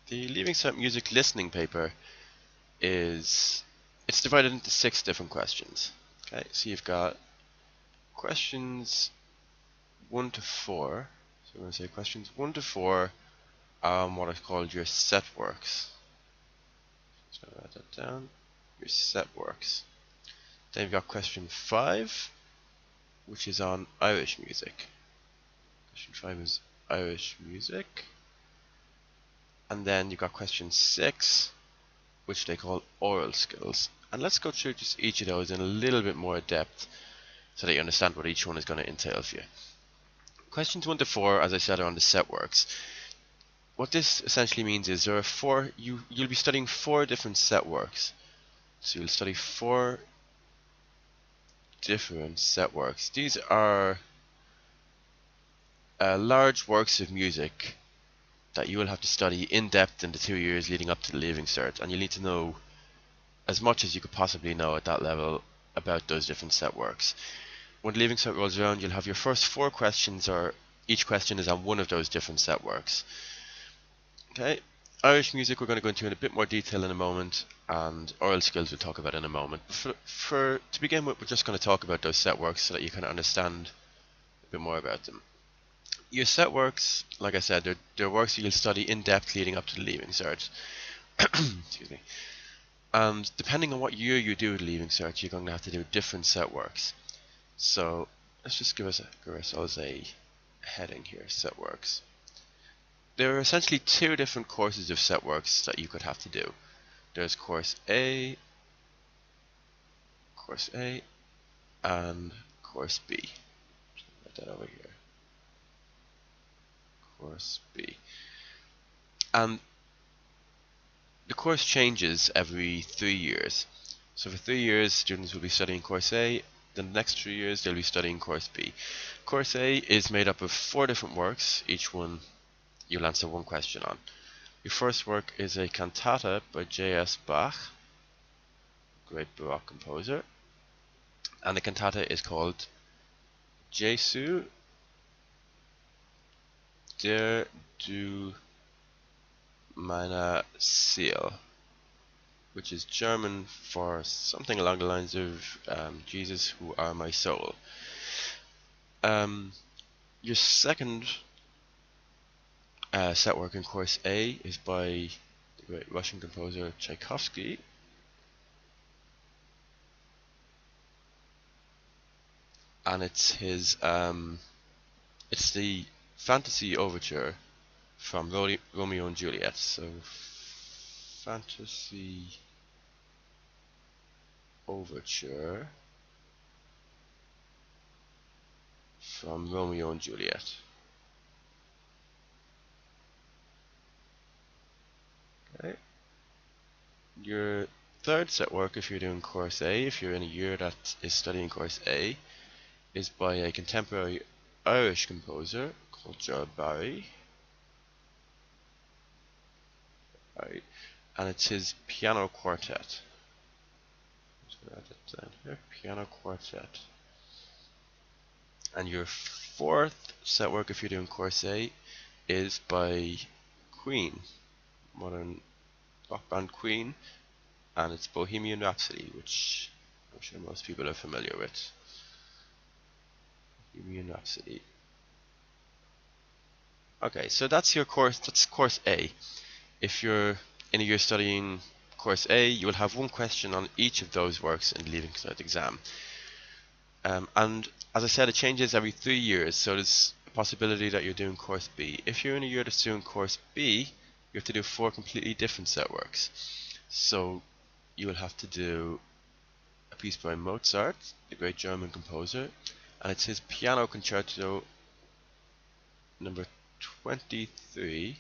The Leaving Cert Music Listening paper it's divided into 6 different questions. Okay, so you've got questions 1 to 4. So we're going to say questions 1 to 4 what is called your set works. So write that down. Your set works. Then you've got question 5, which is on Irish music. Question 5 is Irish music. And then you've got question 6, which they call oral skills. And let's go through just each of those in a little bit more depth so that you understand what each one is going to entail for you. Questions 1 to 4, as I said, are on the set works. What this essentially means is there are you'll be studying 4 different set works. So you'll study 4 different set works. These are large works of music that you will have to study in depth in the 2 years leading up to the Leaving Cert, and you'll need to know as much as you could possibly know at that level about those different set works. When the Leaving Cert rolls around, you'll have your first 4 questions, or each question is on one of those different set works. Okay, Irish music we're going to go into in a bit more detail in a moment, and oral skills we'll talk about in a moment. To begin with, we're just going to talk about those set works so that you kind of understand a bit more about them. Your set works, like I said, they're works that you'll study in depth leading up to the Leaving Cert. Excuse me. And depending on what year you do the Leaving Cert, you're going to have to do different set works. So let's just give ourselves a heading here, set works. There are essentially 2 different courses of set works that you could have to do. There's course A, and course B. Put that over here. Course B. And the course changes every 3 years. So for 3 years, students will be studying course A. Then the next 3 years, they'll be studying course B. Course A is made up of 4 different works. Each one you'll answer 1 question on. Your first work is a cantata by J.S. Bach, great Baroque composer. And the cantata is called Jesu der du meine Seele, which is German for something along the lines of Jesus, who are my soul. Your second set work in course A is by the great Russian composer Tchaikovsky. And it's his it's the fantasy overture from Romeo and Juliet. So fantasy overture from Romeo and Juliet. Okay. Your third set work, if you're doing course A, if you're in a year that is studying course A, is by a contemporary Irish composer called Gerald Barry. Right. And it's his piano quartet. Let's write it down here. Piano quartet. And your fourth set work, if you're doing course A, is by Queen, modern rock band Queen, and it's Bohemian Rhapsody, which I'm sure most people are familiar with. Bohemian Rhapsody. Okay, so that's your course. That's course A. If you're in a year studying course A, you will have 1 question on each of those works in the Leaving Cert exam. And as I said, it changes every 3 years, so there's a possibility that you're doing course B. If you're in a year that's doing course B, you have to do 4 completely different set works. So you will have to do a piece by Mozart, the great German composer, and it's his piano concerto number 23.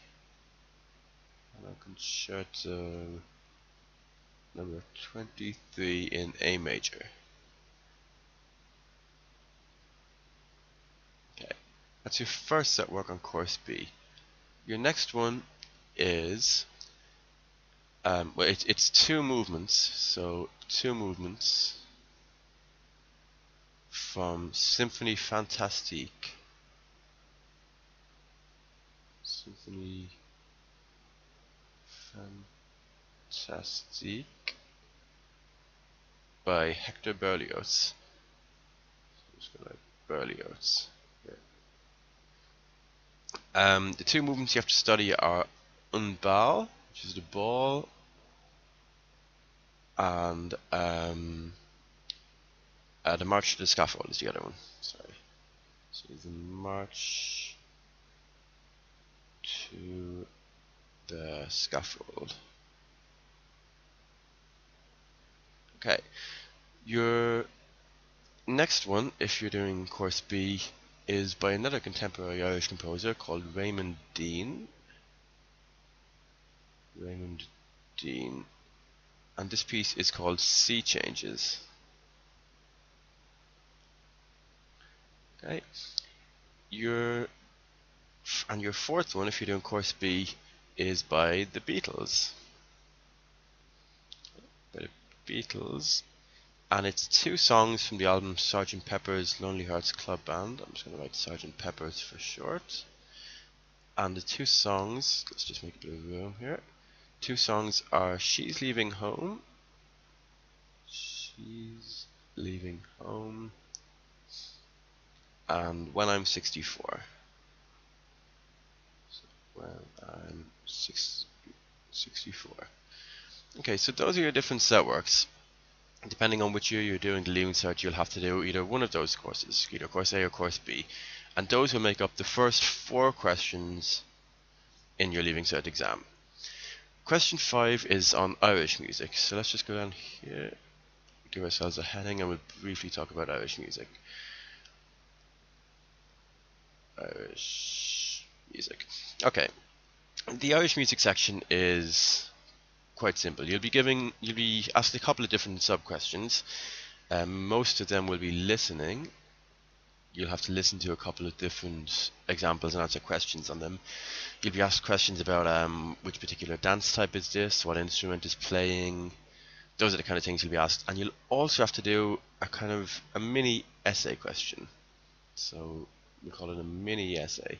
Piano concerto number 23 in A major. Okay, that's your first set work on course B. Your next one is well, it's 2 movements. So 2 movements from Symphonie Fantastique. Symphonie Fantastique by Hector Berlioz. I'm just going to write Berlioz here. The two movements you have to study are un bal, which is the ball, and the march to the scaffold is the other one. Sorry. So the march to the scaffold. Okay. Your next one, if you're doing course B, is by another contemporary Irish composer called Raymond Dean. And this piece is called Sea Changes. Okay. Your fourth one, if you're doing course B, is by the Beatles. And it's two songs from the album Sgt. Pepper's Lonely Hearts Club Band. I'm just going to write Sgt. Pepper's for short. And the two songs, let's just make a bit of room here. Two songs are She's Leaving Home. And When I'm 64. So when I'm 64. Okay, so those are your different set works. Depending on which year you're doing the Leaving Cert, you'll have to do either one of those courses, either course A or course B, and those will make up the first 4 questions in your Leaving Cert exam. Question 5 is on Irish music, so let's just go down here, give ourselves a heading, and we'll briefly talk about Irish music. Okay, the Irish music section is quite simple. You'll be asked a couple of different sub-questions. Most of them will be listening. You'll have to listen to a couple of different examples and answer questions on them. You'll be asked questions about which particular dance type is this, what instrument is playing. Those are the kind of things you'll be asked. And you'll also have to do a mini essay question. So we call it a mini essay.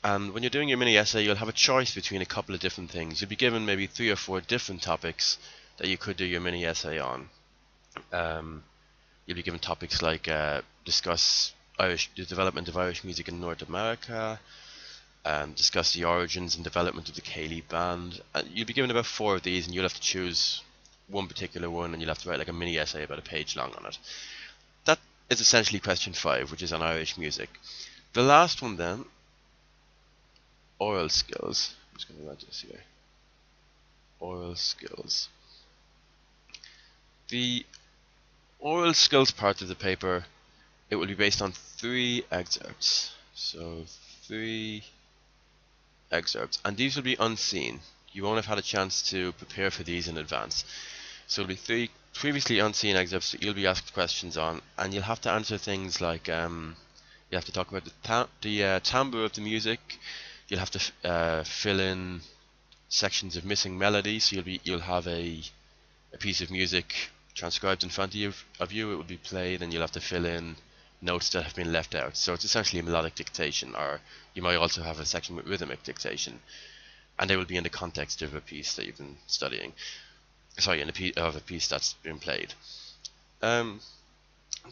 And when you're doing your mini essay, you'll have a choice between a couple of different things. You'll be given maybe 3 or 4 different topics that you could do your mini essay on. You'll be given topics like discuss the development of Irish music in North America, discuss the origins and development of the Cayley Band. You'll be given about 4 of these, and you'll have to choose one particular one, and you'll have to write like a mini essay about a page long on it. That is essentially question 5, which is on Irish music. The last one then, oral skills. I'm just going to write this here. Oral skills. The oral skills part of the paper, it will be based on 3 excerpts. So 3 excerpts, and these will be unseen. You won't have had a chance to prepare for these in advance. So it'll be 3 previously unseen excerpts that you'll be asked questions on, and you'll have to answer things like you have to talk about the timbre of the music. You'll have to fill in sections of missing melody. So you'll have a piece of music transcribed in front of you. It will be played, and you'll have to fill in notes that have been left out. So it's essentially a melodic dictation, or you might also have a section with rhythmic dictation, and they will be in the context of a piece that you've been studying. Sorry, of a piece that's been played.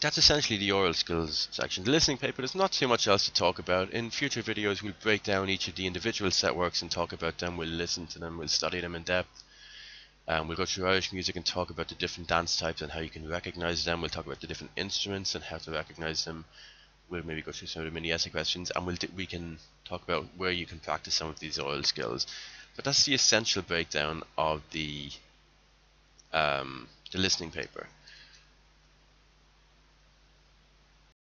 That's essentially the oral skills section. The listening paper, there's not too much else to talk about. In future videos, we'll break down each of the individual set works and talk about them. We'll listen to them, we'll study them in depth. We'll go through Irish music and talk about the different dance types and how you can recognize them. We'll talk about the different instruments and how to recognize them. We'll maybe go through some of the mini essay questions, and we can talk about where you can practice some of these oral skills. But that's the essential breakdown of the listening paper.